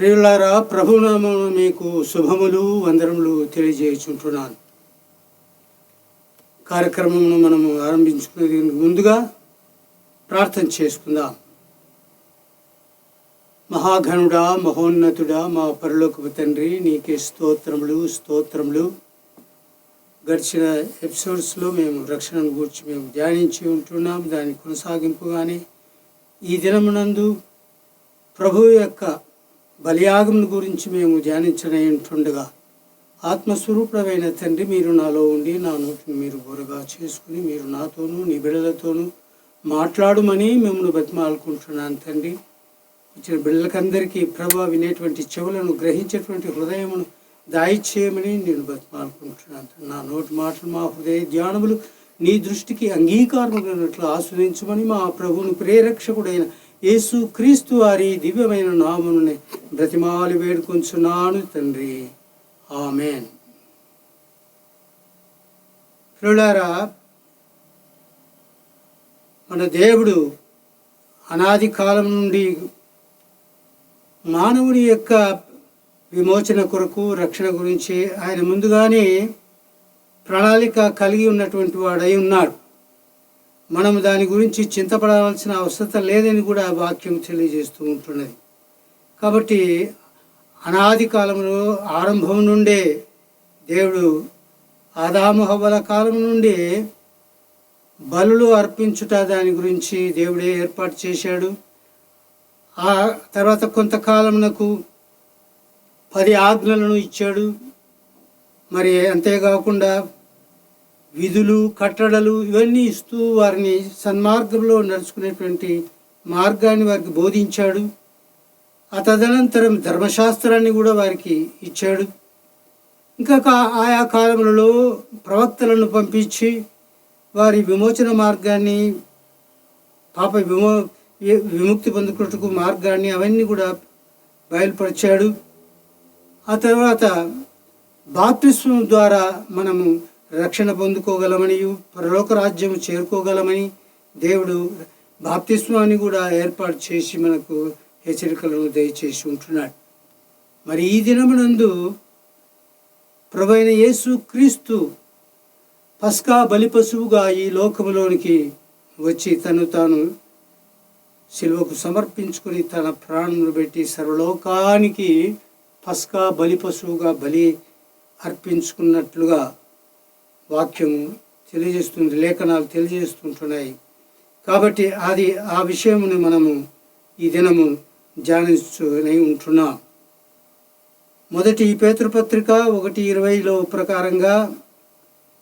ప్రియులారా, ప్రభునామమున మీకు శుభములు వందనములు తెలియజేయుచుంటున్నాను. కార్యక్రమమును మనము ఆరంభించుకునే ముందుగా ప్రార్థన చేసుకుందాం. మహాఘనుడా, మహోన్నతుడా, మా పరలోకపు తండ్రి, నీకే స్తోత్రములు. గడిచిన ఎపిసోడ్స్లో మేము రక్షణను గురించి మేము ధ్యానించి ఉంటున్నాం. దాని కొనసాగింపుగానే ఈ దినమునందు ప్రభు యొక్క బలియాగం గురించి మేము ధ్యానించనే ఉంటుండగా, ఆత్మస్వరూపుడమైన తండ్రి, మీరు నాలో ఉండి నా నోటిని మీరు బోరగా చేసుకుని మీరు నాతోనూ నీ బిడ్డలతోనూ మాట్లాడమని మిమ్మల్ని బతిమాలుకుంటున్నాను తండ్రి. ఇచ్చిన బిడ్డలకందరికీ ప్రభు వినేటువంటి చెవులను గ్రహించేటువంటి హృదయమును దాయిచేయమని నేను బతిమాలుకుంటున్నాను. నా నోటి మాటలు, మా హృదయ ధ్యానములు నీ దృష్టికి అంగీకారములైనట్లు ఆస్వాదించమని మా ప్రభువును ప్రేరక్షకుడైన యేసు క్రీస్తు వారి దివ్యమైన నామమునే బ్రతిమాలి వేడుకొంచున్నాను తండ్రి, ఆమేన్. ప్రియులారా, మన దేవుడు అనాది కాలం నుండి మానవుని యొక్క విమోచన కొరకు, రక్షణ గురించి ఆయన ముందుగానే ప్రణాళిక కలిగి ఉన్నటువంటి వాడై ఉన్నాడు. మనము దాని గురించి చింతపడవలసిన అవసరం లేదని కూడా వాక్యం తెలియజేస్తూ ఉంటున్నది. కాబట్టి అనాది కాలంలో ఆరంభం నుండే దేవుడు ఆదాము హవ్వల కాలం నుండి బలులు అర్పించుట దాని గురించి దేవుడే ఏర్పాటు చేశాడు. ఆ తర్వాత కొంతకాలమునకు 10 ఆజ్ఞలను ఇచ్చాడు. మరి అంతేకాకుండా విధులు, కట్టడలు ఇవన్నీ ఇస్తూ వారిని సన్మార్గంలో నడుచుకునేటువంటి మార్గాన్ని వారికి బోధించాడు. ఆ తదనంతరం ధర్మశాస్త్రాన్ని కూడా వారికి ఇచ్చాడు. ఇంకా ఆయా కాలములలో ప్రవక్తలను పంపించి వారి విమోచన మార్గాన్ని, పాప విముక్తి పొందుకున్నట్టుకు మార్గాన్ని అవన్నీ కూడా బయలుపరిచాడు. ఆ తర్వాత బాప్తిస్మం ద్వారా మనము రక్షణ పొందుకోగలమని, పరలోక రాజ్యము చేరుకోగలమని దేవుడు బాప్తిస్మాన్ని కూడా ఏర్పాటు చేసి మనకు హెచ్చరికలను దయచేసి ఉంటున్నాడు. మరి ఈ దినమునందు ప్రభువైన యేసు క్రీస్తు పస్కా బలి పశువుగా ఈ లోకములోనికి వచ్చి తను తాను శిలువకు సమర్పించుకుని తన ప్రాణమును పెట్టి సర్వలోకానికి పస్కా బలి పశువుగా బలి అర్పించుకున్నట్లుగా వాక్యము తెలియజేస్తుంది, లేఖనాలు తెలియజేస్తుంటున్నాయి. కాబట్టి ఆ విషయమును మనము ఈ దినము ధ్యానించుకుని ఉంటున్నాం. మొదటి పేతురుపత్రిక 1:20 ప్రకారంగా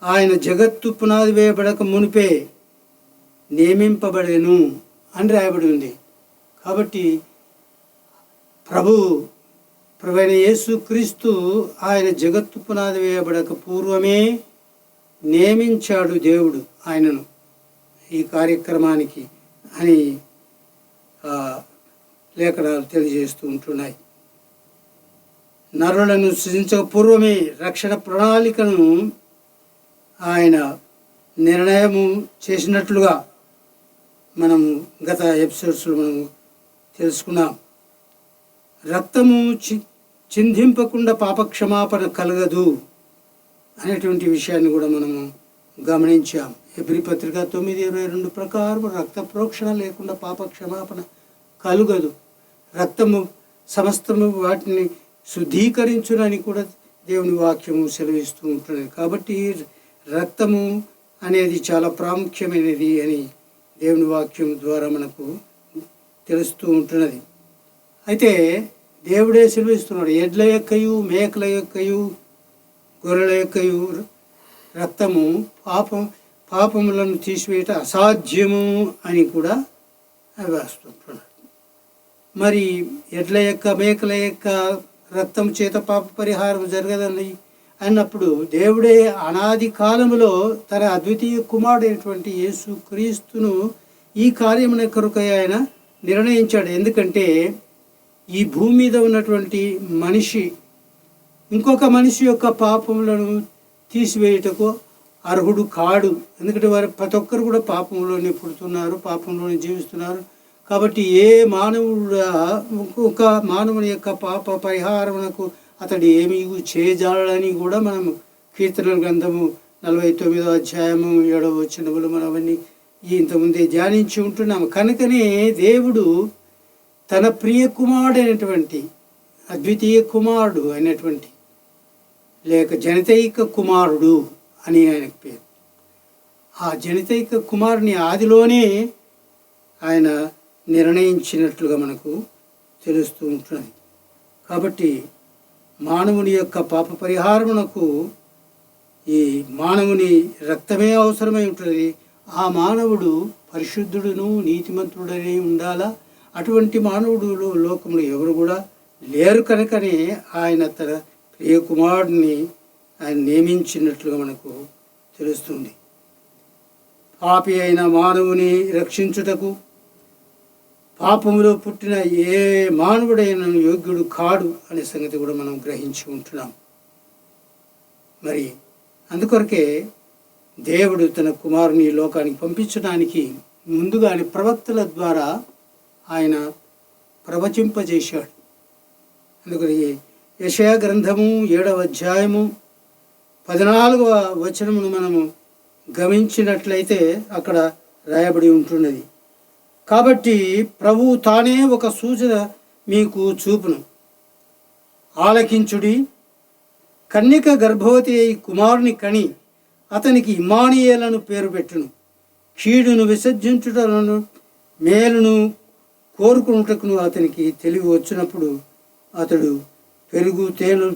ఆయన జగత్తు పునాది వేయబడక మునిపే నియమింపబడెను అని రాయబడి ఉంది. కాబట్టి ప్రభువైన యేసు క్రీస్తు ఆయన జగత్తు పునాది వేయబడక పూర్వమే నియమించాడు దేవుడు ఆయనను ఈ కార్యక్రమానికి అని లేఖనాలు తెలియజేస్తూ ఉంటున్నాయి. నరులను సృజించక పూర్వమే రక్షణ ప్రణాళికను ఆయన నిర్ణయము చేసినట్లుగా మనం గత ఎపిసోడ్స్లో మనం తెలుసుకున్నాం. రక్తము చిందింపకుండా పాపక్షమాపణ కలగదు అనేటువంటి విషయాన్ని కూడా మనము గమనించాం. హెబ్రీ పత్రిక 9:22 ప్రకారం రక్త ప్రోక్షణ లేకుండా పాప క్షమాపణ కలుగదు. రక్తము సమస్తము వాటిని శుద్ధీకరించునని కూడా దేవుని వాక్యము సెలవిస్తూ ఉంటుంది. కాబట్టి రక్తము అనేది చాలా ప్రాముఖ్యమైనది అని దేవుని వాక్యం ద్వారా మనకు తెలుస్తూ ఉంటున్నది. అయితే దేవుడే సెలవిస్తున్నాడు, ఎడ్ల యొక్కయు మేకల యొక్కయు గొర్రెల యొక్కయు రక్తము పాపములను తీసివేయట అసాధ్యము అని కూడా వేస్తుంటున్నాడు. మరి ఎడ్ల యొక్క మేకల యొక్క రక్తం చేత పాప పరిహారం జరగదని అన్నప్పుడు దేవుడే అనాది కాలములో తన అద్వితీయ కుమారుడైనటువంటి యేసు క్రీస్తును ఈ కార్యమున కొరకై ఆయన నిర్ణయించాడు. ఎందుకంటే ఈ భూమి మీద ఉన్నటువంటి మనిషి ఇంకొక మనిషి యొక్క పాపములను తీసివేయుటకు అర్హుడు కాడు. ఎందుకంటే వారు ప్రతి ఒక్కరు కూడా పాపంలోనే పుడుతున్నారు, పాపంలోనే జీవిస్తున్నారు. కాబట్టి ఏ మానవుడు ఒక మానవుని యొక్క పాప పరిహారమునకు అతడు ఏమీ చేయజాలని కూడా మనం కీర్తనల గ్రంథము 49వ అధ్యాయము 7వ వచనములు మనం అవన్నీ ఇంతకుముందే ధ్యానించి ఉంటున్నాము. కనుకనే దేవుడు తన ప్రియ కుమారుడు అయినటువంటి అద్వితీయ కుమారుడు అయినటువంటి లేక జనితైక కుమారుడు అని ఆయనకు పేరు. ఆ జనితైక కుమారుని ఆదిలోనే ఆయన నిర్ణయించినట్లుగా మనకు తెలుస్తూ ఉంటుంది. కాబట్టి మానవుని యొక్క పాప పరిహారమునకు ఈ మానవుని రక్తమే అవసరమై ఉంటుంది. ఆ మానవుడు పరిశుద్ధుడును నీతిమంతుడనే ఉండాలా. అటువంటి మానవుడు లోకంలో ఎవరు కూడా లేరు. కనుకనే ఆయన తన ప్రియ కుమారుడిని ఆయన నియమించినట్లుగా మనకు తెలుస్తుంది. పాపి అయిన మానవుని రక్షించుటకు పాపములో పుట్టిన ఏ మానవుడైన యోగ్యుడు కాడు అనే సంగతి కూడా మనం గ్రహించి ఉంటున్నాం. మరి అందుకొరకే దేవుడు తన కుమారుని లోకానికి పంపించడానికి ముందుగానే ప్రవక్తల ద్వారా ఆయన ప్రవచింపజేశాడు. అందుకని యెషయా గ్రంథము 7వ అధ్యాయము 14వ వచనమును మనము గమనించినట్లయితే అక్కడ రాయబడి ఉంటున్నది. కాబట్టి ప్రభువు తానే ఒక సూచన మీకు చూపును, ఆలకించుడి. కన్యక గర్భవతి అయి కుమారుని కని అతనికి ఇమ్మానుయేలను పేరు పెట్టును. కీడును విసర్జించుటను మేలును కోరుకున్నటకును అతనికి తెలివి వచ్చినప్పుడు అతడు పెరుగు తేనెను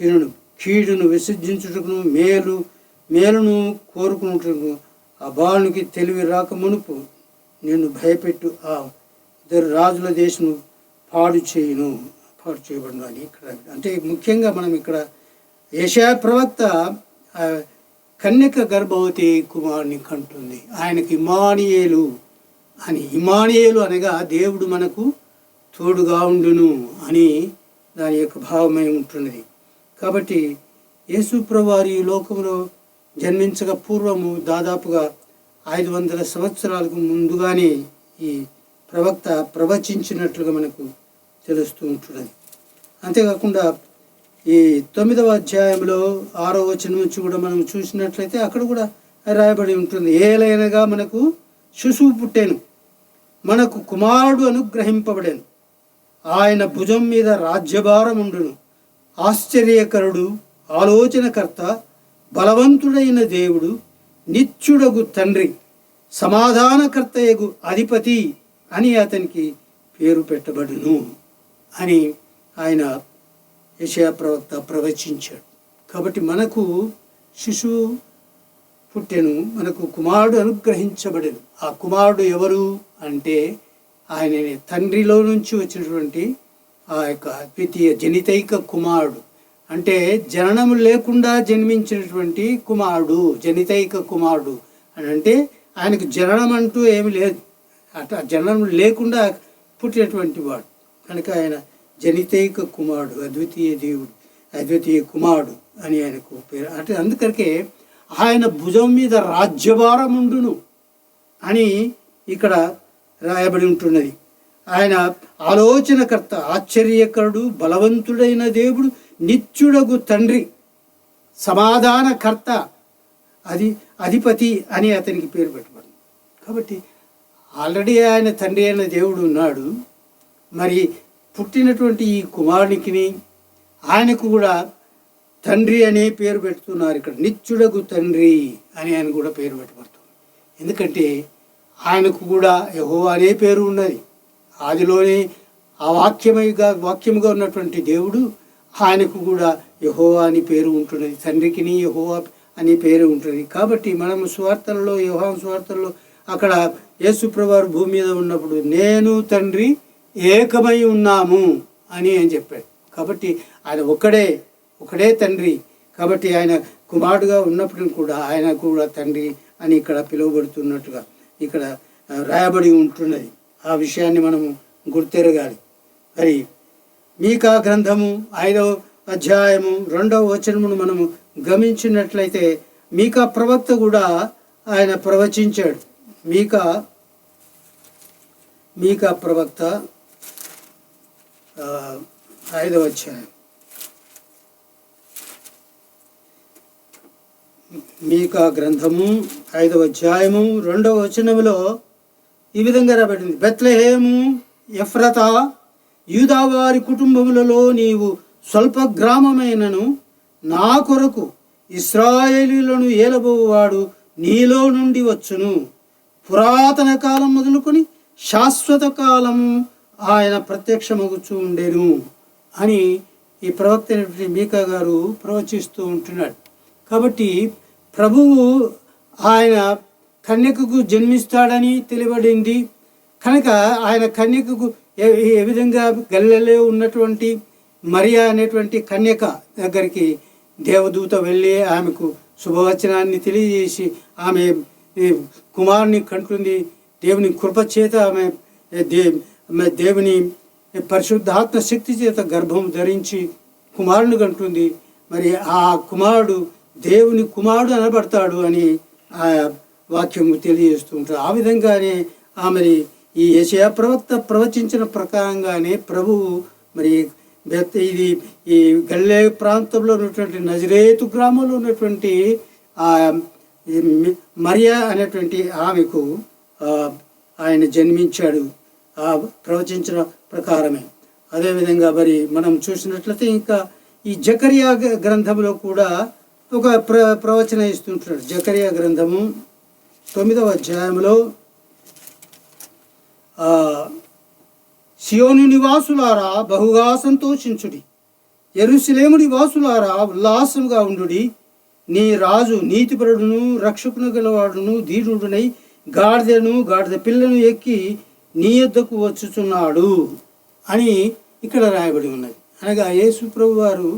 తినును. కీడును విసర్జించుటకును మేలును కోరుకున్నటకు ఆ బాలునికి తెలివి రాక మునుపు నేను భయపెట్టు ఆ ఇద్దరు రాజుల దేశము పాడు చేయబడిన అని ఇక్కడ. అంటే ముఖ్యంగా మనం ఇక్కడ యెషయా ప్రవక్త కన్యక గర్భవతి కుమారుని కంటుంది. ఆయనకి ఇమ్మానుయేలు అనగా దేవుడు మనకు తోడుగా ఉండును అని దాని యొక్క భావమై ఉంటున్నది. కాబట్టి యేసు ప్రభువారు ఈ లోకంలో జన్మించక పూర్వము దాదాపుగా 500 సంవత్సరాలకు ముందుగానే ఈ ప్రవక్త ప్రవచించినట్లుగా మనకు తెలుస్తూ ఉంటున్నది. అంతేకాకుండా ఈ 9వ అధ్యాయంలో 6వ వచనం నుంచి కూడా మనం చూసినట్లయితే అక్కడ కూడా రాయబడి ఉంటుంది. ఏలైనగా మనకు శిశువు పుట్టెను, మనకు కుమారుడు అనుగ్రహింపబడెను, ఆయన భుజం మీద రాజ్యభారం ఉండును. ఆశ్చర్యకరుడు, ఆలోచనకర్త, బలవంతుడైన దేవుడు, నిత్యుడగు తండ్రి, సమాధానకర్తయగు అధిపతి అని అతనికి పేరు పెట్టబడును అని ఆయన యెషయా ప్రవక్త ప్రవచించాడు. కాబట్టి మనకు శిశువు పుట్టెను, మనకు కుమారుడు అనుగ్రహించబడెను. ఆ కుమారుడు ఎవరు అంటే ఆయన తండ్రిలో నుంచి వచ్చినటువంటి ఆ యొక్క ద్వితీయ జనితైక కుమారుడు. అంటే జననము లేకుండా జన్మించినటువంటి కుమారుడు జనితైక కుమారుడు అని అంటే ఆయనకు జననం అంటూ ఏమి లేదు, అట్లా జననం లేకుండా పుట్టినటువంటి వాడు కనుక ఆయన జనితైక కుమారుడు, అద్వితీయ కుమారుడు అని ఆయనకు పేరు. అంటే అందుకరికే ఆయన భుజం మీద రాజ్యభారం ఉండును అని ఇక్కడ రాయబడి ఉంటున్నది. ఆయన ఆలోచనకర్త, ఆశ్చర్యకరుడు, బలవంతుడైన దేవుడు, నిత్యుడగు తండ్రి, సమాధానకర్త, అధిపతి అని అతనికి పేరు పెట్టబడింది. కాబట్టి ఆల్రెడీ ఆయన తండ్రి అయిన దేవుడు ఉన్నాడు. మరి పుట్టినటువంటి ఈ కుమారునికి ఆయనకు కూడా తండ్రి అనే పేరు పెడుతున్నారు. ఇక్కడ నిత్యుడగు తండ్రి అని ఆయన కూడా పేరు పెట్టబడుతుంది. ఎందుకంటే ఆయనకు కూడా యెహోవా అనే పేరు ఉన్నది. ఆదిలోనే ఆ వాక్యముగా ఉన్నటువంటి దేవుడు ఆయనకు కూడా యెహోవా అని పేరు ఉంటున్నది. తండ్రికిని యెహోవా అని పేరు ఉంటుంది. కాబట్టి మనము సువార్తల్లో, యోహాను సువార్తల్లో అక్కడ యేసు ప్రభువారు భూమి మీద ఉన్నప్పుడు నేను తండ్రి ఏకమై ఉన్నాము అని చెప్పాడు. కాబట్టి ఆయన ఒకడే తండ్రి. కాబట్టి ఆయన కుమారుడుగా ఉన్నప్పుడు కూడా ఆయన కూడా తండ్రి అని ఇక్కడ పిలువబడుతున్నట్టుగా ఇక్కడ రాయబడి ఉంటున్నది. ఆ విషయాన్ని మనము గుర్తెరగాలి. మరి మీకా గ్రంథము 5వ అధ్యాయము 2వ వచనమును మనము గమనించినట్లయితే మీకా ప్రవక్త కూడా ఆయన ప్రవచించాడు. మీకా మీకా ప్రవక్త 5వ అధ్యాయం. మీకా గ్రంథము 5వ అధ్యాయము 2వ వచనములో ఈ విధంగా రాబడింది. బెత్లెహేము ఎఫ్రతా, యూదావారి కుటుంబములలో నీవు స్వల్ప గ్రామమైనను నా కొరకు ఇశ్రాయేలీయులను ఏలబోవాడు నీలో నుండి వచ్చును. పురాతన కాలం మొదలుకొని శాశ్వత కాలము ఆయన ప్రత్యక్షమగుచూ ఉండేను అని ఈ ప్రవక్త మీకా గారు ప్రవచిస్తూ ఉంటున్నాడు. కాబట్టి ప్రభువు ఆయన కన్యకకు జన్మిస్తాడని తెలియబడింది కనుక ఆయన కన్యకకు ఏ విధంగా గలిలయలో ఉన్నటువంటి మరియా అనేటువంటి కన్యక దగ్గరికి దేవదూత వెళ్ళి ఆమెకు శుభవచనాన్ని తెలియజేసి ఆమె కుమారుని కంటుంది. దేవుని కృపచేత ఆమె దేవుని పరిశుద్ధాత్మ శక్తి చేత గర్భం ధరించి కుమారుని కంటుంది. మరి ఆ కుమారుడు దేవుని కుమారుడు అనబడతాడు అని ఆ వాక్యము తెలియజేస్తూ ఉంటారు. ఆ విధంగానే మరి ఈ యెషయా ప్రవక్త ప్రవచించిన ప్రకారంగానే ప్రభువు మరి ఇది ఈ గలిలయ ప్రాంతంలో ఉన్నటువంటి నజరేతు గ్రామంలో ఉన్నటువంటి మరియా అనేటువంటి ఆమెకు ఆయన జన్మించాడు ప్రవచించిన ప్రకారమే. అదేవిధంగా మరి మనం చూసినట్లయితే ఇంకా ఈ జకరియా గ్రంథంలో కూడా ఒక ప్రవచన ఇస్తుంటున్నాడు. జకరియా గ్రంథము 9వ అధ్యాయంలో సియోను నివాసులారా బహుగా సంతోషించుడి, యెరూషలేము నివాసులారా ఉల్లాసముగా ఉండుడి. నీ రాజు నీతిపరుడును రక్షకును గలవాడును ధీరుడునై గాడిద పిల్లను ఎక్కి నీ యొద్దకు వచ్చుచున్నాడు అని ఇక్కడ రాయబడి ఉన్నది. అనగా యేసు ప్రభు వారు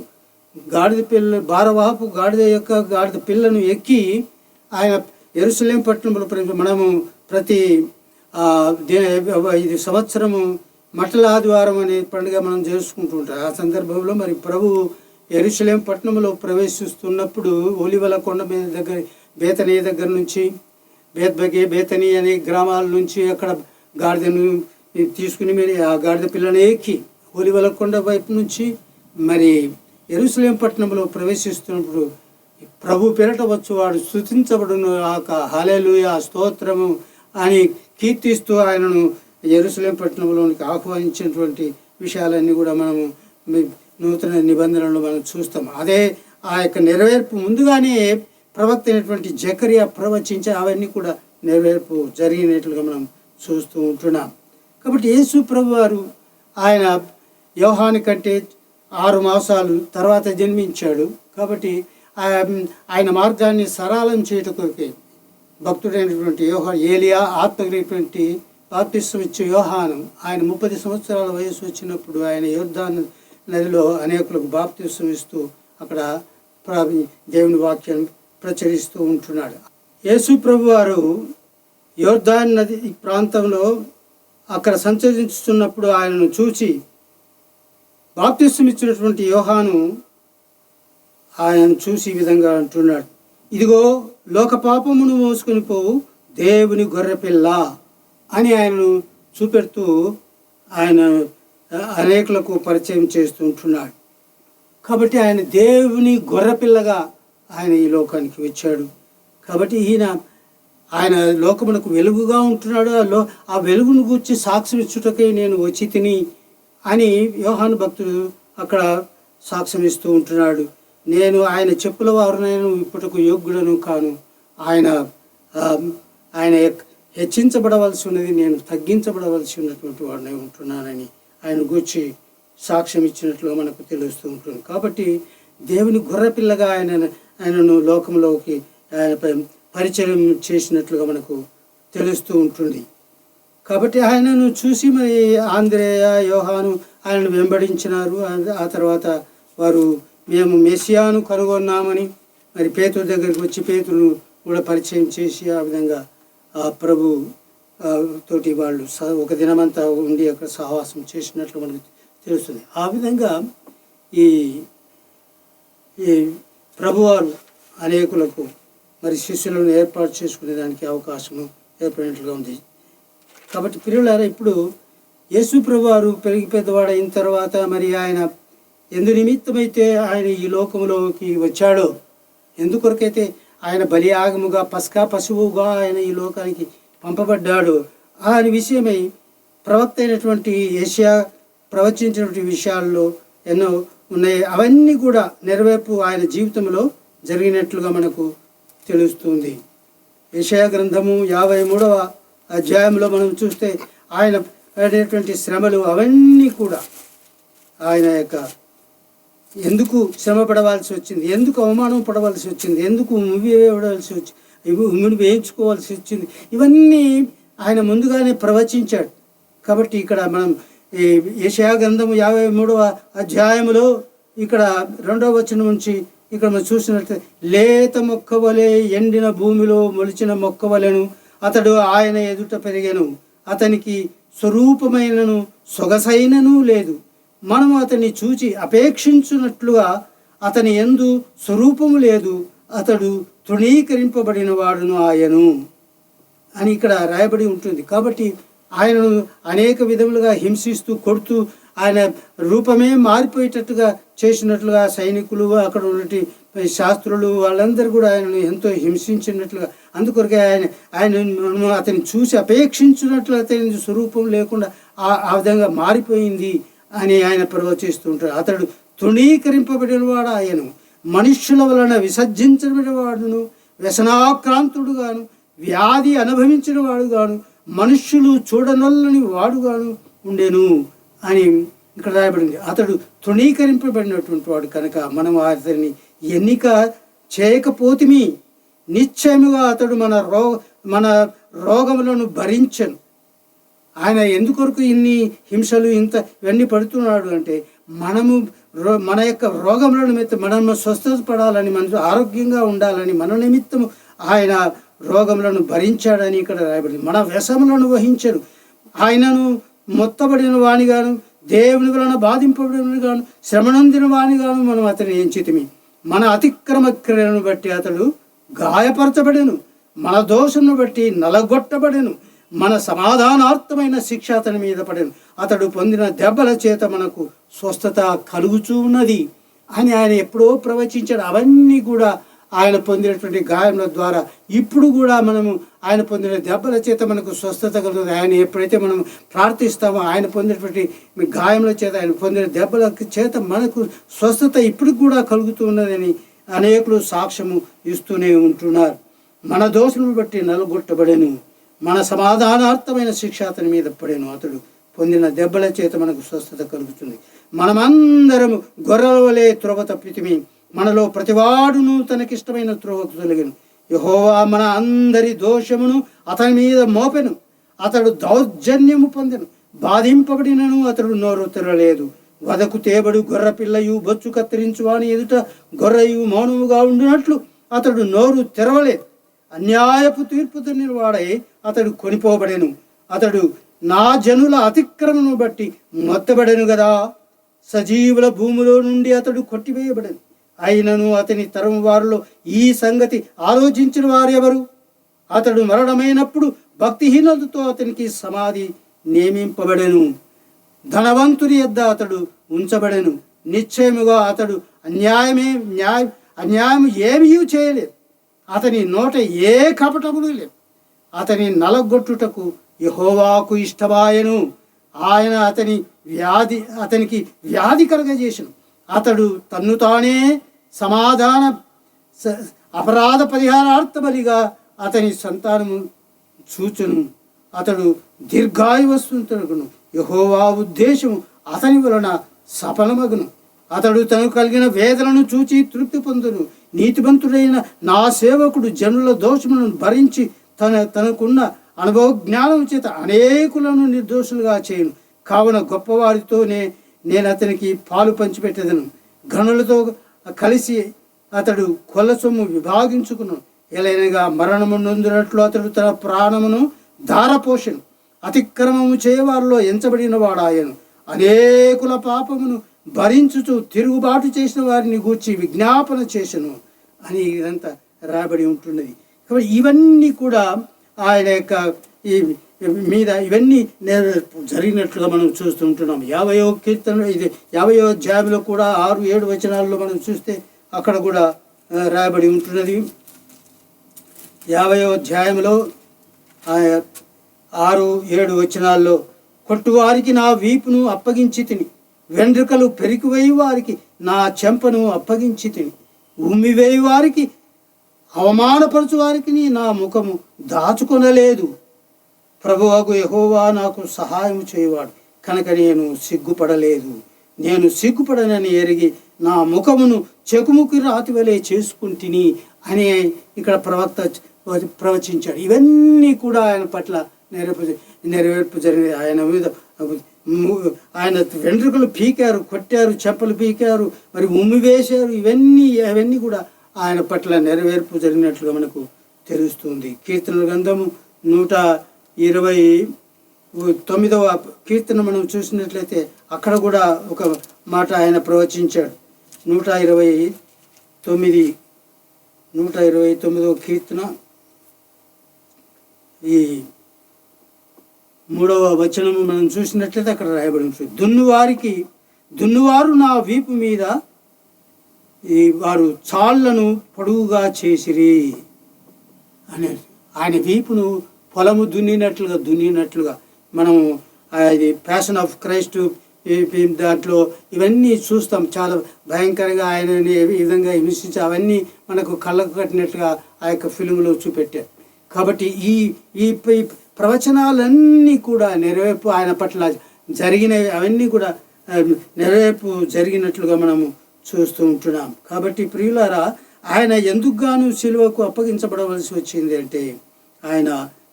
గాడిద పిల్ల భారవాహపు గాడిద పిల్లను ఎక్కి ఆయన యెరూషలేము పట్టణంలో మనము ప్రతి ఇది సంవత్సరము మట్టల ఆదివారం అనే పండుగ మనం చేసుకుంటూ ఉంటాం. ఆ సందర్భంలో మరి ప్రభు యెరూషలేము పట్టణంలో ప్రవేశిస్తున్నప్పుడు ఒలివల కొండ మీద దగ్గర బేతనీ దగ్గర నుంచి బేతనీ అనే గ్రామాల నుంచి అక్కడ గాడిదను తీసుకుని మరి ఆ గాడిద పిల్లని ఎక్కి ఒలివల కొండ వైపు నుంచి మరి యెరూషలేము పట్టణంలో ప్రవేశిస్తున్నప్పుడు ప్రభు పేరట వచ్చువాడు స్తుతించబడును హల్లెలూయా స్తోత్రము అని కీర్తిస్తూ ఆయనను యెరూషలేము పట్టణంలోనికి ఆహ్వానించినటువంటి విషయాలన్నీ కూడా మనము నూతన నిబంధనలు మనం చూస్తాం. అదే ఆ యొక్క నెరవేర్పు ముందుగానే ప్రవక్త అయినటువంటి జకరియా ప్రవచించి అవన్నీ కూడా నెరవేర్పు జరిగినట్లుగా మనం చూస్తూ ఉంటున్నాం. కాబట్టి యేసు ప్రభు వారు ఆయన యోహాను కంటే 6 మాసాలు తర్వాత జన్మించాడు. కాబట్టి ఆయన మార్గాన్ని సరళం చేయటకొరకే భక్తుడైనటువంటి ఏలియా ఆత్మగలిగినటువంటి బాప్తిస్మం ఇచ్చే యోహాను ఆయన 30 సంవత్సరాల వయసు వచ్చినప్పుడు ఆయన యోర్దాను నదిలో అనేకులకు బాప్తిస్మం ఇస్తూ అక్కడ దేవుని వాక్యాన్ని ప్రచురిస్తూ ఉంటున్నాడు. యేసు ప్రభు వారు యోర్దాను నది ప్రాంతంలో అక్కడ సంచరిస్తున్నప్పుడు ఆయనను చూచి బాప్తిస్మం ఇచ్చినటువంటి యోహాను ఆయనను చూసి ఈ విధంగా అంటున్నాడు, ఇదిగో లోక పాపమును మోసుకొని పోవు దేవుని గొర్రెపిల్ల అని ఆయనను చూపెడుతూ ఆయన అనేకులకు పరిచయం చేస్తూ ఉంటున్నాడు. కాబట్టి ఆయన దేవుని గొర్రెపిల్లగా ఆయన ఈ లోకానికి వచ్చాడు. కాబట్టి ఆయన లోకమునకు వెలుగుగా ఉంటున్నాడు. ఆ వెలుగును గూర్చి సాక్ష్యం ఇచ్చుటకై నేను వచ్చి తిని అని యోహాను భక్తుడు అక్కడ సాక్ష్యం ఇస్తూ ఉంటున్నాడు. నేను ఆయన చెప్పుల వారునైనా ఇప్పటికు యోగ్యుడను కాను, ఆయన హెచ్చించబడవలసి ఉన్నది, నేను తగ్గించబడవలసి ఉన్నటువంటి వాడినై ఉంటున్నానని ఆయన గూర్చి సాక్ష్యం ఇచ్చినట్లు మనకు తెలుస్తూ ఉంటుంది. కాబట్టి దేవుని గొర్రెపిల్లగా ఆయనను లోకంలోకి ఆయన పరిచయం చేసినట్లుగా మనకు తెలుస్తూ ఉంటుంది. కాబట్టి ఆయనను చూసి మరి ఆంద్రేయ యోహాను ఆయనను వెంబడించినారు. ఆ తర్వాత వారు మేము మెస్సియాను కనుగొన్నామని మరి పేతురు దగ్గరికి వచ్చి పేతురు కూడా పరిచయం చేసి ఆ విధంగా ప్రభు తోటి వాళ్ళు ఒక దినమంతా ఉండి అక్కడ సహవాసం చేసినట్లు మనకు తెలుస్తుంది. ఆ విధంగా ఈ ప్రభువారు అనేకులకు మరి శిష్యులను ఏర్పాటు చేసుకునే దానికి అవకాశము ఏర్పడినట్లుగా ఉంది. కాబట్టి ప్రియులారా, ఇప్పుడు యేసు ప్రభువారు పెరిగి పెద్దవాడు అయిన తర్వాత మరి ఆయన ఎందు నిమిత్తమైతే ఆయన ఈ లోకంలోకి వచ్చాడో, ఎందుకొరకైతే ఆయన బలియాగముగా పస్కా పశువుగా ఆయన ఈ లోకానికి పంపబడ్డాడు ఆయన విషయమై ప్రవక్త అయినటువంటి యెషయా ప్రవచించినటువంటి విషయాల్లో ఎన్నో ఉన్నాయి. అవన్నీ కూడా నెరవేర్పు ఆయన జీవితంలో జరిగినట్లుగా మనకు తెలుస్తుంది. యెషయా గ్రంథము 53వ అధ్యాయంలో మనం చూస్తే ఆయన పడినటువంటి శ్రమలు అవన్నీ కూడా ఆయన యొక్క ఎందుకు శ్రమ పడవలసి వచ్చింది, ఎందుకు అవమానం పడవలసి వచ్చింది, ఎందుకు వేయవలసి వచ్చింది, వేయించుకోవాల్సి వచ్చింది, ఇవన్నీ ఆయన ముందుగానే ప్రవచించాడు. కాబట్టి ఇక్కడ మనం ఈ యెషయా గ్రంథము 53వ అధ్యాయములో ఇక్కడ 2వ వచనం నుంచి ఇక్కడ మనం చూసినట్లయితే, లేత మొక్క వలె ఎండిన భూమిలో మొలిచిన మొక్క వలెను అతడు ఆయన ఎదుట పెరిగెను, అతనికి స్వరూపమైనను సొగసైనను లేదు, మనము అతన్ని చూచి అపేక్షించున్నట్లుగా అతని యందు స్వరూపము లేదు, అతడు తృణీకరింపబడిన వాడును ఆయను అని ఇక్కడ రాయబడి ఉంటుంది. కాబట్టి ఆయనను అనేక విధములుగా హింసిస్తూ కొడుతూ ఆయన రూపమే మారిపోయేటట్టుగా చేసినట్లుగా సైనికులు, అక్కడ ఉన్నటువంటి శాస్త్రులు వాళ్ళందరూ కూడా ఆయనను ఎంతో హింసించినట్లుగా, అందుకొరకే ఆయన అతన్ని చూసి అపేక్షించినట్లు అతని స్వరూపం లేకుండా ఆ విధంగా మారిపోయింది అని ఆయన ప్రవచిస్తూ ఉంటాడు. అతడు తృణీకరింపబడిన వాడు, ఆయను మనుష్యుల వలన విసర్జించబడిన వాడును, వ్యసనాక్రాంతుడుగాను, వ్యాధి అనుభవించిన వాడుగాను, మనుష్యులు చూడనొల్లని వాడుగాను ఉండెను అని ఇక్కడ రాయబడింది. అతడు తృణీకరింపబడినటువంటి వాడు కనుక మనం అతన్ని ఎన్నిక చేయకపోతిమి, నిశ్చయముగా అతడు మన రోగములను భరించను. ఆయన ఎందుకొరకు ఇన్ని హింసలు ఇవన్నీ పడుతున్నాడు అంటే, మనము మన యొక్క రోగములను మనము స్వస్థపడాలని, మన ఆరోగ్యంగా ఉండాలని, మన నిమిత్తము ఆయన రోగములను భరించాడని ఇక్కడ రాయబడింది. మన వ్యసములను వహించడు. ఆయనను మొత్తబడిన వానిగాను, దేవుని వలన బాధింపబడిన గాను, శ్రమనందిన వానిగాను మనం అతన్ని ఎంచితిమి. మన అతిక్రమ క్రియలను బట్టి అతడు గాయపరచబడెను, మన దోషమును బట్టి నలగొట్టబడెను, మన సమాధానార్థమైన శిక్ష అతని మీద పడెను, అతడు పొందిన దెబ్బల చేత మనకు స్వస్థత కలుగుచూ ఉన్నది అని ఆయన ఎప్పుడో ప్రవచించాడు. అవన్నీ కూడా ఆయన పొందినటువంటి గాయముల ద్వారా ఇప్పుడు కూడా మనము ఆయన పొందిన దెబ్బల చేత మనకు స్వస్థత కలుగుతుంది. ఆయన ఎప్పుడైతే మనం ప్రార్థిస్తామో ఆయన పొందినటువంటి గాయముల చేత, ఆయన పొందిన దెబ్బల చేత మనకు స్వస్థత ఇప్పుడు కూడా కలుగుతూ ఉన్నదని అనేకులు సాక్ష్యము ఇస్తూనే ఉంటున్నారు. మన దోషమును బట్టి నలుగొట్టబడెను, మన సమాధానార్థమైన శిక్ష అతని మీద పడెను, అతడు పొందిన దెబ్బల చేత మనకు స్వస్థత కలుగుతుంది. మనమందరము గొర్రెల వలె త్రోవ తప్పితిమి, మనలో ప్రతివాడును తనకిష్టమైన త్రోవకు తొలగెను, యెహోవా మన అందరి దోషమును అతని మీద మోపెను, అతడు దౌర్జన్యము పొందెను, బాధింపబడినను అతడు నోరు తెరలేదు, వదకు తేబడు గొర్రె పిల్లయు బొచ్చు కత్తిరించు వాని ఎదుట గొర్రెయు మౌనముగా ఉండినట్లు అతడు నోరు తెరవలేదు, అన్యాయపు తీర్పు తినివాడై అతడు కొనిపోబడెను, అతడు నా జనుల అతిక్రమను బట్టి మొత్తబడెను గదా, సజీవుల భూమిలో నుండి అతడు కొట్టివేయబడెను, అయినను అతని తరం వారిలో ఈ సంగతి ఆలోచించిన వారెవరు? అతడు మరణమైనప్పుడు భక్తిహీనతతో అతనికి సమాధి నియమింపబడెను, ధనవంతుని యొద్ద అతడు ఉంచబడెను, నిశ్చయముగా అతడు అన్యాయం ఏమీ చేయలేదు, అతని నోట ఏ కపటములు లేవు, అతని నలగొట్టుటకు యెహోవాకు ఇష్టమాయెను, ఆయన అతనికి వ్యాధి కలగజేసెను, అతడు తన్ను తానే అపరాధ పరిహారార్థ బలిగా అతని సంతానము చూచును, అతడు దీర్ఘాయువస్తును, యెహోవా ఉద్దేశము అతని వలన సఫలమగును, అతడు తనకు కలిగిన వేదనను చూచి తృప్తి పొందును, నీతిమంతుడైన నా సేవకుడు జనుల దోషములను భరించి తనకున్న అనుభవ జ్ఞానం చేత అనేకులను నిర్దోషులుగా చేయను, కావున గొప్పవారితోనే నేను అతనికి పాలు పంచిపెట్టేదను, గనులతో కలిసి అతడు కొల్ల సొమ్ము విభాగించుకున్నాను, ఎలైనగా మరణము నొందినట్లు అతడు తన ప్రాణమును ధారపోషను, అతిక్రమము చేయవారిలో ఎంచబడిన వాడాయను, అనేకుల పాపమును భరించుచు తిరుగుబాటు చేసిన వారిని గూర్చి విజ్ఞాపన చేసెను అని ఇదంతా రాబడి ఉంటున్నది. కాబట్టి ఇవన్నీ కూడా ఆయన యొక్క మీద ఇవన్నీ జరిగినట్లుగా మనం చూస్తుంటున్నాం. 50వ కీర్తన ఇది 50వ అధ్యాయంలో కూడా 6-7 వచనాల్లో మనం చూస్తే అక్కడ కూడా రాయబడి ఉంటున్నది. 50వ అధ్యాయంలో 6-7 వచనాల్లో, కొట్టువారికి నా వీపును అప్పగించి తిని, వెంట్రుకలు పెరికివేయి వారికి నా చెంపను అప్పగించి తిని, ఉమ్మివేయి వారికి అవమానపరచు వారికి నా ముఖము దాచుకొనలేదు. ప్రభువగు యెహోవా నాకు సహాయం చేయవాడు కనుక నేను సిగ్గుపడలేదు. నేను సిగ్గుపడనని ఎరిగి నా ముఖమును చెకుముకి రాతి వలె చేసుకుంటుని అని ఇక్కడ ప్రవచించాడు. ఇవన్నీ కూడా ఆయన పట్ల నెరవేర్పు జరిగింది. ఆయన మీద ఆయన వెంట్రుకలు పీకారు, కొట్టారు, చెంపలు పీకారు, మరి ఉమ్మి వేశారు. అవన్నీ కూడా ఆయన పట్ల నెరవేర్పు జరిగినట్లుగా మనకు తెలుస్తుంది. కీర్తనల గ్రంథము 129వ కీర్తన మనం చూసినట్లయితే అక్కడ కూడా ఒక మాట ఆయన ప్రవచించాడు. 129వ కీర్తన ఈ 3వ వచనము మనం చూసినట్లయితే అక్కడ రాయబడి ఉంటుంది, దున్నువారు నా వీపు మీద వారు చాళ్లను పొడవుగా చేసిరి అని. ఆయన వీపును పొలము దున్నినట్లుగా మనము ఇది ప్యాషన్ ఆఫ్ క్రైస్ట్ దాంట్లో ఇవన్నీ చూస్తాం. చాలా భయంకరంగా ఆయనని ఏ విధంగా హింసించి అవన్నీ మనకు కళ్ళకు కట్టినట్లుగా ఆ యొక్క ఫిలింలో చూపెట్టారు. కాబట్టి ఈ ప్రవచనాలన్నీ కూడా నెరవేర్పు ఆయన పట్ల జరిగినవి, అవన్నీ కూడా నెరవేర్పు జరిగినట్లుగా మనము చూస్తూ ఉంటున్నాం. కాబట్టి ప్రియులారా, ఆయన ఎందుకుగాను సిలువకు అప్పగించబడవలసి వచ్చింది అంటే ఆయన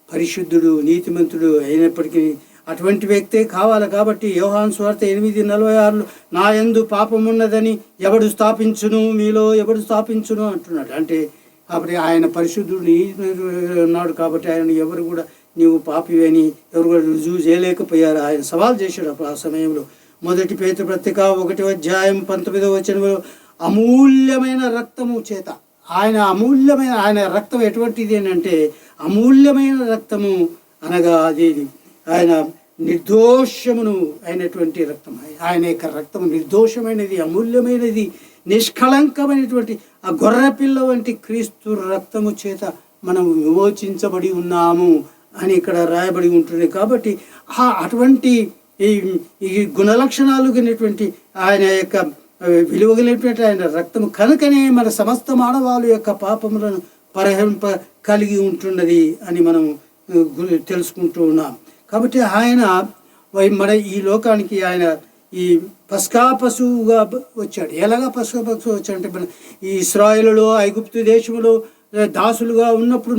పరిశుద్ధుడు, నీతిమంతుడు అయినప్పటికీ అటువంటి వ్యక్తే కావాలి. కాబట్టి యోహాను సువార్త 8:46 నా యందు పాపమున్నదని ఎవడు స్థాపించును, మీలో ఎవడు స్థాపించును అంటున్నాడు. అంటే కాబట్టి ఆయన పరిశుద్ధుడు ఉన్నాడు. కాబట్టి ఆయన ఎవరు కూడా నీవు పాపివని ఎవరు కూడా రుజువు చేయలేకపోయారు. ఆయన సవాల్ చేశాడు అప్పుడు ఆ సమయంలో. 1 పేతురు పత్రిక 1వ అధ్యాయం 19వ వచనంలో, అమూల్యమైన రక్తము చేత ఆయన రక్తం ఎటువంటిది అని అంటే అమూల్యమైన రక్తము అనగా అది ఆయన నిర్దోషమును అయినటువంటి రక్తం. ఆయన యొక్క రక్తము నిర్దోషమైనది, అమూల్యమైనది, నిష్కళంకమైనటువంటి ఆ గొర్రెపిల్ల వంటి క్రీస్తు రక్తము చేత మనము విమోచించబడి ఉన్నాము అని ఇక్కడ రాయబడి ఉంటుంది. కాబట్టి అటువంటి ఈ గుణలక్షణాలు కలిగినటువంటి ఆయన యొక్క విలువగలిగినటువంటి ఆయన రక్తము కనుకనే మన సమస్త మానవాళి యొక్క పాపములను పరిహరింప కలిగి ఉంటున్నది అని మనం తెలుసుకుంటూ ఉన్నాం. కాబట్టి ఆయన మన ఈ లోకానికి ఆయన ఈ పస్కా పశువుగా వచ్చాడు. ఎలాగా పస్కా పశువు వచ్చాడంటే, మన ఈ ఇశ్రాయేలులో ఐగుప్తు దేశంలో దాసులుగా ఉన్నప్పుడు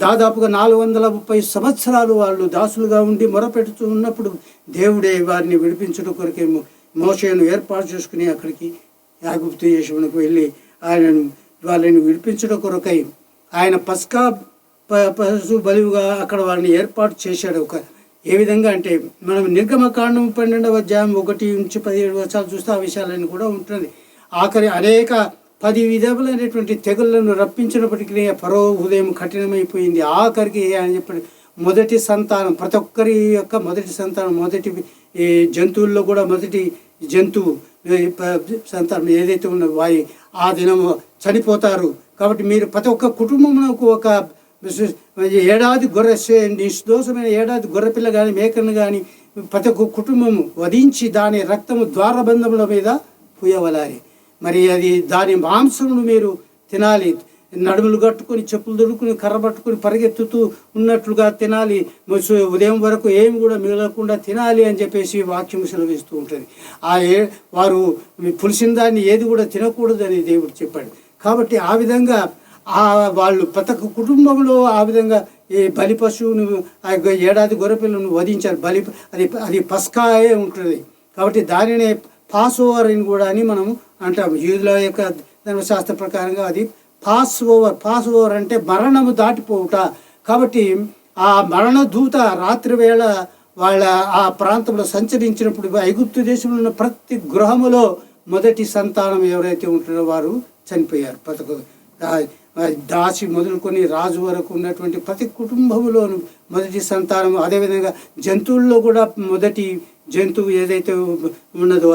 దాదాపుగా 430 సంవత్సరాలు వాళ్ళు దాసులుగా ఉండి మొరపెడుతూ ఉన్నప్పుడు దేవుడే వారిని విడిపించడం కొరకే మోషేను ఏర్పాటు చేసుకుని అక్కడికి ఐగుప్తు దేశమునకు వెళ్ళి వాళ్ళని విడిపించడం కొరకై ఆయన పస్కా పశు బలిగా అక్కడ వారిని ఏర్పాటు చేశాడు. ఏ విధంగా అంటే మనం నిర్గమకాండం 12వ అధ్యాయం 1-17 వచనాలు చూస్తే ఆ విషయాలన్నీ కూడా ఉంటుంది. ఆఖరి అనేక 10 విధములైనటువంటి తెగుళ్లను రప్పించినప్పటికీ ఫరో హృదయం కఠినమైపోయింది. ఆఖరికి ఆయన చెప్పాడు, మొదటి సంతానం ప్రతి ఒక్కరి యొక్క మొదటి సంతానం, మొదటి జంతువుల్లో కూడా మొదటి జంతువు సంతానం ఏదైతే ఉన్నదో వారి ఆ దినము చనిపోతారు. కాబట్టి మీరు ప్రతి ఒక్క కుటుంబంలో ఒక ఏడాది నిర్దోషమైన ఏడాది గొర్రెపిల్ల కానీ మేకను కానీ ప్రతి ఒక్క కుటుంబము వధించి దాని రక్తము ద్వారబంధముల మీద పూయవలాలి. మరి అది దాని మాంసమును మీరు తినాలి. నడుములు కట్టుకొని చెప్పులు దొరుకుని కర్ర పట్టుకొని పరిగెత్తుతూ ఉన్నట్లుగా తినాలి. ఉదయం వరకు ఏమి కూడా మిగలకుండా తినాలి అని చెప్పేసి వాక్యం సెలవిస్తూ ఉంటుంది. వారు పులిసిన దాన్ని ఏది కూడా తినకూడదని దేవుడు చెప్పాడు. కాబట్టి ఆ విధంగా వాళ్ళు ప్రతి ఒక్క కుటుంబంలో ఆ విధంగా ఈ బలి పశువును ఏడాది గొర్రెపిల్లను వధించారు. అది పస్కాయే ఉంటుంది. కాబట్టి దానినే పాస్ ఓవర్ అని కూడా అని మనము అంటాము. యూదుల యొక్క ధర్మశాస్త్ర ప్రకారంగా అది పాస్ ఓవర్ అంటే మరణము దాటిపోవుట. కాబట్టి ఆ మరణ దూత రాత్రి వేళ వాళ్ళ ఆ ప్రాంతంలో సంచరించినప్పుడు ఐగుప్తు దేశంలో ఉన్న ప్రతి గృహములో మొదటి సంతానం ఎవరైతే ఉంటారో వారు చనిపోయారు. దాసి మొదలుకొని రాజు వరకు ఉన్నటువంటి ప్రతి కుటుంబంలోనూ మొదటి సంతానం, అదేవిధంగా జంతువుల్లో కూడా మొదటి జంతువు ఏదైతే ఉన్నదో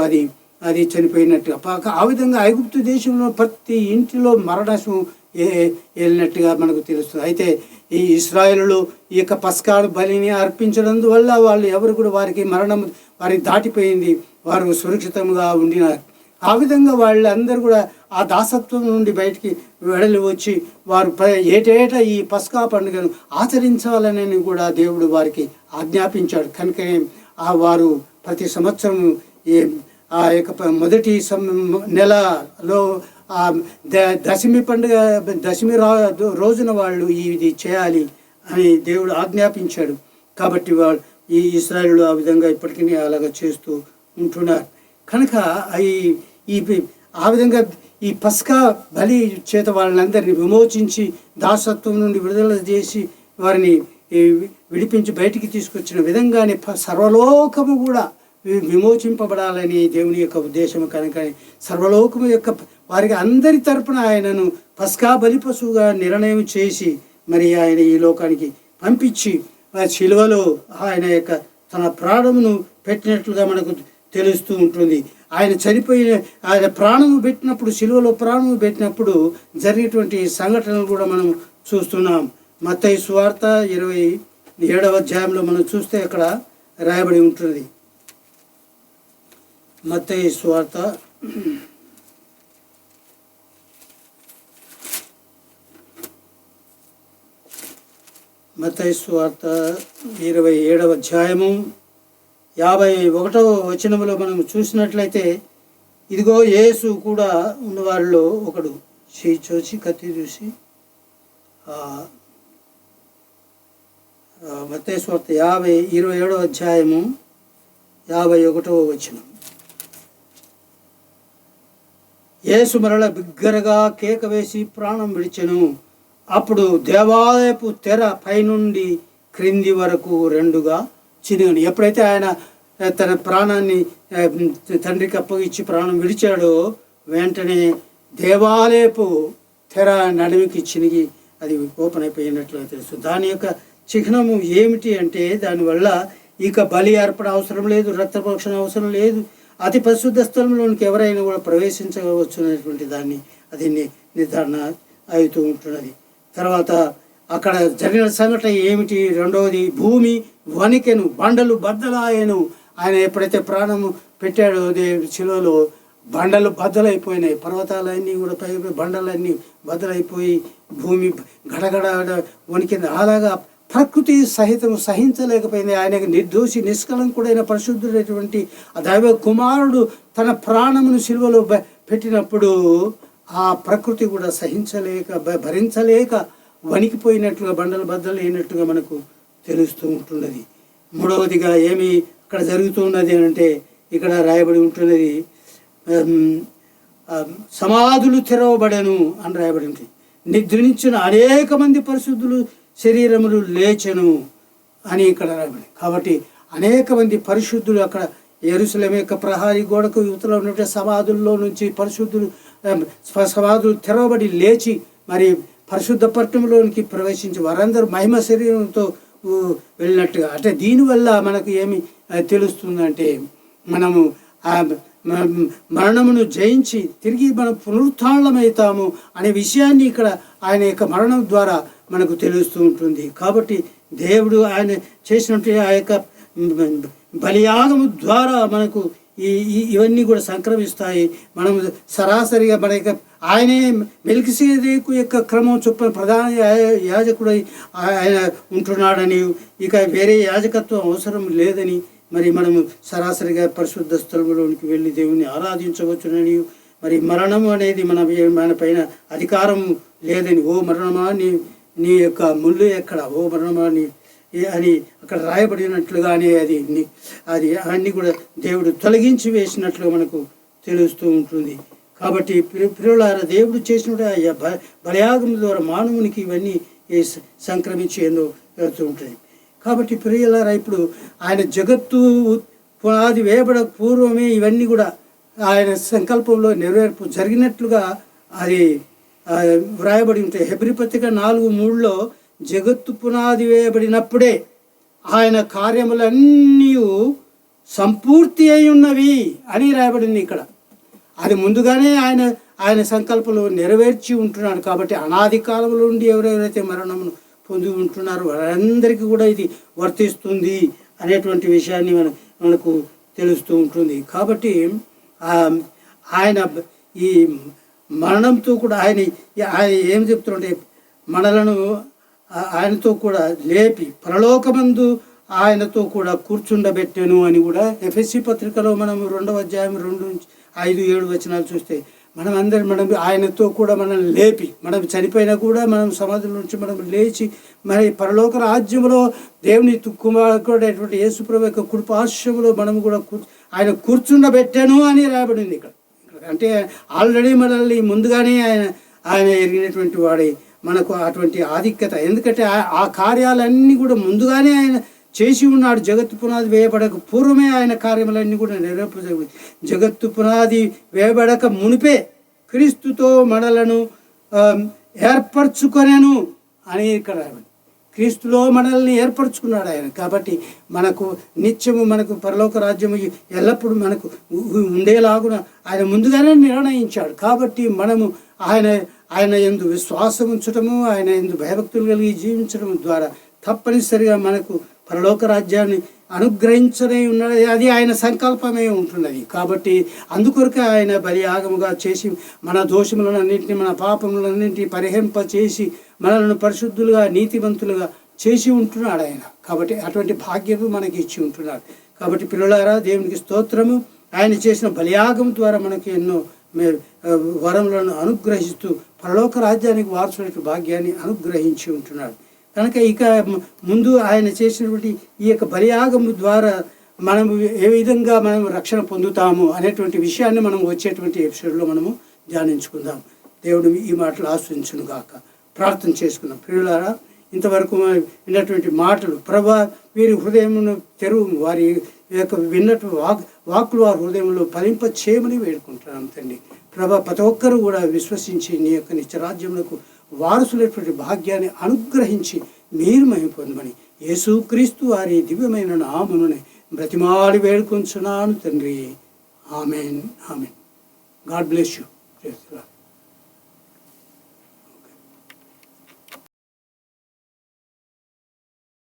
అది చనిపోయినట్టుగా ఆ విధంగా ఐగుప్తు దేశంలో ప్రతి ఇంటిలో మరణం వెళ్ళినట్టుగా మనకు తెలుస్తుంది. అయితే ఈ ఇశ్రాయేలులో ఈ యొక్క పస్కాను బలిని అర్పించడం వల్ల వాళ్ళు ఎవరు కూడా వారికి మరణం వారికి దాటిపోయింది, వారు సురక్షితంగా ఉండినారు. ఆ విధంగా వాళ్ళందరూ కూడా ఆ దాసత్వం నుండి బయటికి వెడలి వచ్చి వారు ఏటేటా ఈ పస్కా పండుగను ఆచరించాలని కూడా దేవుడు వారికి ఆజ్ఞాపించాడు. కనుకనే వారు ప్రతి సంవత్సరం ఆ యొక్క మొదటి నెలలో దశమి పండుగ దశమి రోజున వాళ్ళు ఇది చేయాలి అని దేవుడు ఆజ్ఞాపించాడు. కాబట్టి వాళ్ళు ఈ ఇశ్రాయేలు ఆ విధంగా ఇప్పటికీ అలాగ చేస్తూ ఉంటున్నారు. కనుక ఆ విధంగా ఈ పస్కా బలి చేత వాళ్ళందరినీ విమోచించి దాసత్వం నుండి విడుదల చేసి వారిని విడిపించి బయటికి తీసుకొచ్చిన విధంగానే సర్వలోకము కూడా విమోచింపబడాలని దేవుని యొక్క ఉద్దేశం. కనుక సర్వలోకము యొక్క వారికి అందరి తరపున ఆయనను పస్కా బలి పశువుగా నిర్ణయం చేసి మరి ఆయన ఈ లోకానికి పంపించి శిలువలో ఆయన యొక్క తన ప్రాణమును పెట్టినట్లుగా మనకు తెలుస్తూ ఉంటుంది. ఆయన ఆయన ప్రాణము పెట్టినప్పుడు, శిలువలో ప్రాణము పెట్టినప్పుడు జరిగేటువంటి సంఘటనలు కూడా మనం చూస్తున్నాం. మత్తయి సువార్త 27వ అధ్యాయంలో మనం చూస్తే అక్కడ రాయబడి ఉంటుంది. మత్తయి సువార్త 27వ అధ్యాయము 51వ వచనంలో మనం చూసినట్లయితే, ఇదిగో యేసు కూడా ఉన్నవారిలో ఒకడు చేయి చూసి కత్తి చూసి మత్తయి సువార్త 27వ అధ్యాయము 51వ వచనం. యేసు మరల బిగ్గరగా కేక వేసి ప్రాణం విడిచెను. అప్పుడు దేవాలయపు తెర పైనుండి క్రింది వరకు రెండుగా చినిగను. ఎప్పుడైతే ఆయన తన ప్రాణాన్ని తండ్రికి అప్పగించి ప్రాణం విడిచాడో వెంటనే దేవాలయపు తెర నడుమికి చినిగి అది ఓపెన్ అయిపోయినట్లుగా తెలుసు. దాని యొక్క చిహ్నము ఏమిటి అంటే, దానివల్ల ఇక బలి అర్పణ అవసరం లేదు, రక్తప్రోక్షణ అవసరం లేదు, అతి పరిశుద్ధ స్థలంలోనికి ఎవరైనా కూడా ప్రవేశించవచ్చు అనేటువంటి దాన్ని అది నిర్ధారణ అవుతూ ఉంటున్నది. తర్వాత అక్కడ జరిగిన సంఘటన ఏమిటి? రెండవది, భూమి వణికెను, బండలు బద్దలాయను. ఆయన ఎప్పుడైతే ప్రాణము పెట్టాడో శిలువలో బండలు బద్దలైపోయినాయి, పర్వతాలన్నీ కూడా బండలన్నీ బద్దలైపోయి భూమి గడగడ వణికింది. అలాగా ప్రకృతి సహితం సహించలేకపోయింది. ఆయనకు నిర్దోషి నిష్కలంకుడైన పరిశుద్ధుడైనటువంటి ఆ దైవ కుమారుడు తన ప్రాణమును శిలువలో పెట్టినప్పుడు ఆ ప్రకృతి కూడా భరించలేక వణికిపోయినట్లుగా బండలు బద్దలు అయినట్టుగా మనకు తెలుస్తూ ఉంటున్నది. మూడవదిగా ఏమి ఇక్కడ జరుగుతున్నది అంటే, ఇక్కడ రాయబడి ఉంటున్నది, సమాధులు తెరవబడెను అని రాయబడి ఉంటుంది. నిద్రించిన అనేక మంది పరిశుద్ధులు శరీరములు లేచెను అని ఇక్కడ రాయబడి. కాబట్టి అనేక మంది పరిశుద్ధులు అక్కడ యెరూషలేము యొక్క ప్రహారీ గోడకు యువతల ఉన్నటువంటి సమాధుల్లో నుంచి సమాధులు తెరవబడి లేచి మరి పరిశుద్ధ పట్టణంలోనికి ప్రవేశించి వారందరూ మహిమ శరీరంతో వెళ్ళినట్టుగా. అంటే దీనివల్ల మనకు ఏమి తెలుస్తుందంటే, మనము మరణమును జయించి తిరిగి మనం పునరుత్థానమవుతాము అనే విషయాన్ని ఇక్కడ ఆయన యొక్క మరణం ద్వారా మనకు తెలుస్తూ ఉంటుంది. కాబట్టి దేవుడు ఆయన చేసినటువంటి ఆ యొక్క బలియాగము ద్వారా మనకు ఇవన్నీ కూడా సంక్రమిస్తాయి. మనం సరాసరిగా మన యొక్క ఆయనే మెల్కిసెదెకు యొక్క క్రమం చొప్పున ప్రధాన యాజకుడై ఆయన ఉంటున్నాడని, ఇక వేరే యాజకత్వం అవసరం లేదని, మరి మనము సరాసరిగా పరిశుద్ధ స్థలంలోనికి వెళ్ళి దేవుని ఆరాధించవచ్చునని, మరి మరణం అనేది మన పైన అధికారం లేదని, ఓ మరణమా నీ యొక్క ముళ్ళు ఎక్కడ, ఓ మరణమా అని అక్కడ రాయబడినట్లుగానే అది అన్ని కూడా దేవుడు తొలగించి వేసినట్లుగా మనకు తెలుస్తూ ఉంటుంది. కాబట్టి ప్రియులారా, దేవుడు చేసినట్టు బలియాగం ద్వారా మానవునికి ఇవన్నీ సంక్రమించి ఏందో జరుగుతూ ఉంటుంది. కాబట్టి ప్రియులారా, ఇప్పుడు ఆయన జగత్తు పునాది వేయబడ పూర్వమే ఇవన్నీ కూడా ఆయన సంకల్పంలో నెరవేర్పు జరిగినట్లుగా అది వ్రాయబడి ఉంటాయి. హెబ్రీ పత్రిక 4:3 జగత్తు పునాది వేయబడినప్పుడే ఆయన కార్యములన్నీ సంపూర్తి అయి ఉన్నవి అని రాయబడింది ఇక్కడ. అది ముందుగానే ఆయన సంకల్పంలో నెరవేర్చి ఉంటున్నాడు. కాబట్టి అనాది కాలంలో నుండి ఎవరెవరైతే మరణమును పొంది ఉంటున్నారో వారందరికీ కూడా ఇది వర్తిస్తుంది అనేటువంటి విషయాన్ని మనకు తెలుస్తూ ఉంటుంది. కాబట్టి ఆయన ఈ మరణంతో కూడా ఆయన ఏం చెప్తుంటే మనలను ఆయనతో కూడా లేపి పరలోకమందు ఆయనతో కూడా కూర్చుండబెట్టెను అని కూడా ఎఫెసీ పత్రికలో మనం 2వ అధ్యాయం 2-5-7 వచనాలు చూస్తే మనం ఆయనతో కూడా మనల్ని లేపి, మనం చనిపోయినా కూడా మనం సమాధుల నుంచి మనం లేచి మరి పరలోక రాజ్యంలో దేవుని కుమారుడైనటువంటి యేసుప్రభు యొక్క కుడిపార్శ్వములో మనం కూడా ఆయన కూర్చుండబెట్టాను అని రాయబడింది ఇక్కడ. అంటే ఆల్రెడీ మనల్ని ముందుగానే ఆయన ఎరిగినటువంటి వాడే మనకు అటువంటి ఆధిక్యత. ఎందుకంటే ఆ కార్యాలన్నీ కూడా ముందుగానే ఆయన చేసి ఉన్నాడు. జగత్తు పునాది వేయబడక పూర్వమే ఆయన కార్యములన్నీ కూడా నెరవేర్చబడి, జగత్తు పునాది వేయబడక మునిపే క్రీస్తుతో మనలను ఏర్పరచుకొనెను అని ఇక్కడ క్రీస్తులో మనల్ని ఏర్పరచుకున్నాడు ఆయన. కాబట్టి మనకు నిత్యము మనకు పరలోక రాజ్యము ఎల్లప్పుడూ మనకు ఉండేలాగున ఆయన ముందుగానే నిర్ణయించాడు. కాబట్టి మనము ఆయన యందు విశ్వాసం ఉంచడము, ఆయన యందు భయభక్తులు కలిగి జీవించడం ద్వారా తప్పనిసరిగా మనకు పరలోక రాజ్యాన్ని అనుగ్రహించనే ఉన్నది. అది ఆయన సంకల్పమే ఉంటున్నది. కాబట్టి అందుకొరకే ఆయన బలియాగముగా చేసి మన దోషములన్నింటినీ మన పాపములన్నింటినీ పరిహరింప చేసి మనల్ని పరిశుద్ధులుగా నీతివంతులుగా చేసి ఉంటున్నాడు ఆయన. కాబట్టి అటువంటి భాగ్యము మనకి ఇచ్చి ఉంటున్నాడు. కాబట్టి పిల్లలారా, దేవునికి స్తోత్రము. ఆయన చేసిన బలియాగం ద్వారా మనకి ఎన్నో వరములను అనుగ్రహిస్తూ పరలోక రాజ్యానికి వారసులైన భాగ్యాన్ని అనుగ్రహించి ఉంటున్నాడు. కనుక ఇక ముందు ఆయన చేసినటువంటి ఈ యొక్క బలియాగము ద్వారా మనం ఏ విధంగా మనం రక్షణ పొందుతాము అనేటువంటి విషయాన్ని మనం వచ్చేటువంటి ఎపిసోడ్లో మనము ధ్యానించుకుందాం. దేవుడు ఈ మాటలు ఆస్వాదించును గాక. ప్రార్థన చేసుకుందాం. ప్రియులారా, ఇంతవరకు విన్నటువంటి మాటలు ప్రభా వీరి హృదయమును తెరువు, వారి యొక్క విన్నట్టు వాక్కులు వారి హృదయంలో ఫలింప చేయమని వేడుకుంటున్నాం తండ్రి. ప్రభా ప్రతి ఒక్కరూ కూడా విశ్వసించి నీ యొక్క నిత్యరాజ్యములకు వారసులైనటువంటి భాగ్యాన్ని అనుగ్రహించి మీరు మహిమ పొందమని యేసుక్రీస్తు వారి దివ్యమైన నామమును బ్రతిమాలి వేడుకొంచున్నాను తండ్రి. Amen. Amen. God bless you.